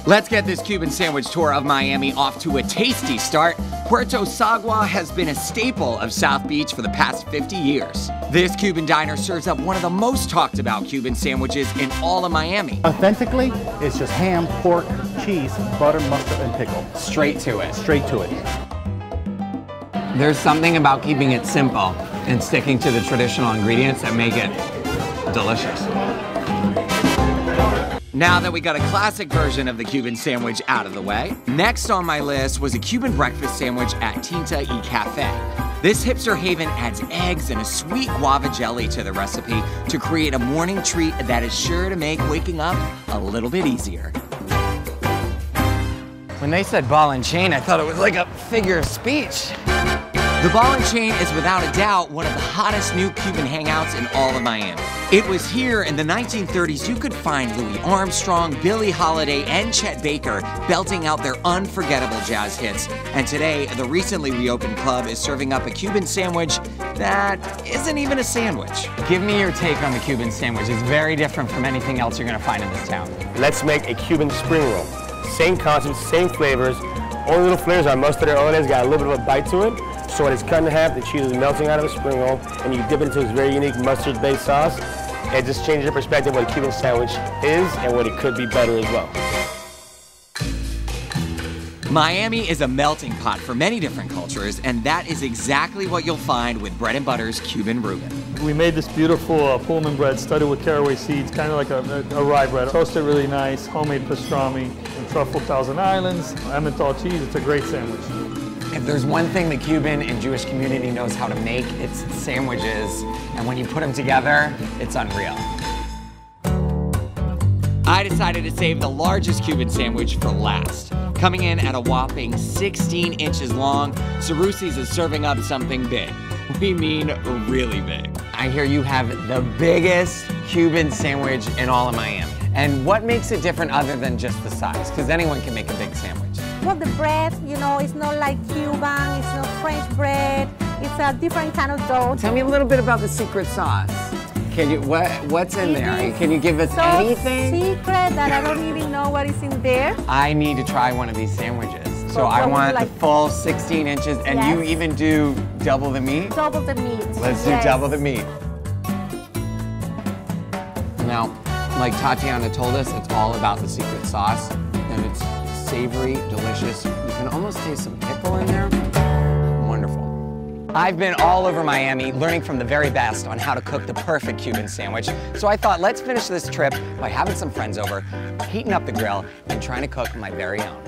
Let's get this Cuban sandwich tour of Miami off to a tasty start. Puerto Sagua has been a staple of South Beach for the past 50 years. This Cuban diner serves up one of the most talked about Cuban sandwiches in all of Miami. Authentically, it's just ham, pork, cheese, butter, mustard, and pickle. Straight to it. Straight to it. There's something about keeping it simple and sticking to the traditional ingredients that make it delicious. Now that we got a classic version of the Cuban sandwich out of the way, next on my list was a Cuban breakfast sandwich at Tinta y Cafe. This hipster haven adds eggs and a sweet guava jelly to the recipe to create a morning treat that is sure to make waking up a little bit easier. When they said ball and chain, I thought it was like a figure of speech. The Ball and Chain is without a doubt one of the hottest new Cuban hangouts in all of Miami. It was here in the 1930s you could find Louis Armstrong, Billie Holiday, and Chet Baker belting out their unforgettable jazz hits. And today, the recently reopened club is serving up a Cuban sandwich that isn't even a sandwich. Give me your take on the Cuban sandwich. It's very different from anything else you're gonna find in this town. Let's make a Cuban spring roll. Same concept, same flavors. Only little flavors are mustard and onions, got a little bit of a bite to it. So when it's cut in half, the cheese is melting out of the spring roll, and you dip it into this very unique mustard-based sauce. It just changes your perspective of what a Cuban sandwich is and what it could be better as well. Miami is a melting pot for many different cultures, and that is exactly what you'll find with Bread and Butter's Cuban Reuben. We made this beautiful Pullman bread studded with caraway seeds, kind of like a rye bread. Toasted really nice, homemade pastrami, and truffle Thousand Islands, Emmental cheese. It's a great sandwich. If there's one thing the Cuban and Jewish community knows how to make, it's sandwiches. And when you put them together, it's unreal. I decided to save the largest Cuban sandwich for last. Coming in at a whopping 16 inches long, Cerrusi's is serving up something big. We mean really big. I hear you have the biggest Cuban sandwich in all of Miami. And what makes it different other than just the size? Because anyone can make a big sandwich. Well, the bread, you know, it's not like Cuban, it's not French bread. It's a different kind of dough. Tell me a little bit about the secret sauce. Can you, what's in there? Can you give us anything? Secret that I don't even know what is in there. I need to try one of these sandwiches. So I want the full 16 inches, and you even do double the meat? Double the meat. Let's do double the meat. Now, like Tatiana told us, it's all about the secret sauce, and it's savory, delicious. You can almost taste some pickle in there. Wonderful. I've been all over Miami learning from the very best on how to cook the perfect Cuban sandwich. So I thought, let's finish this trip by having some friends over, heating up the grill, and trying to cook my very own.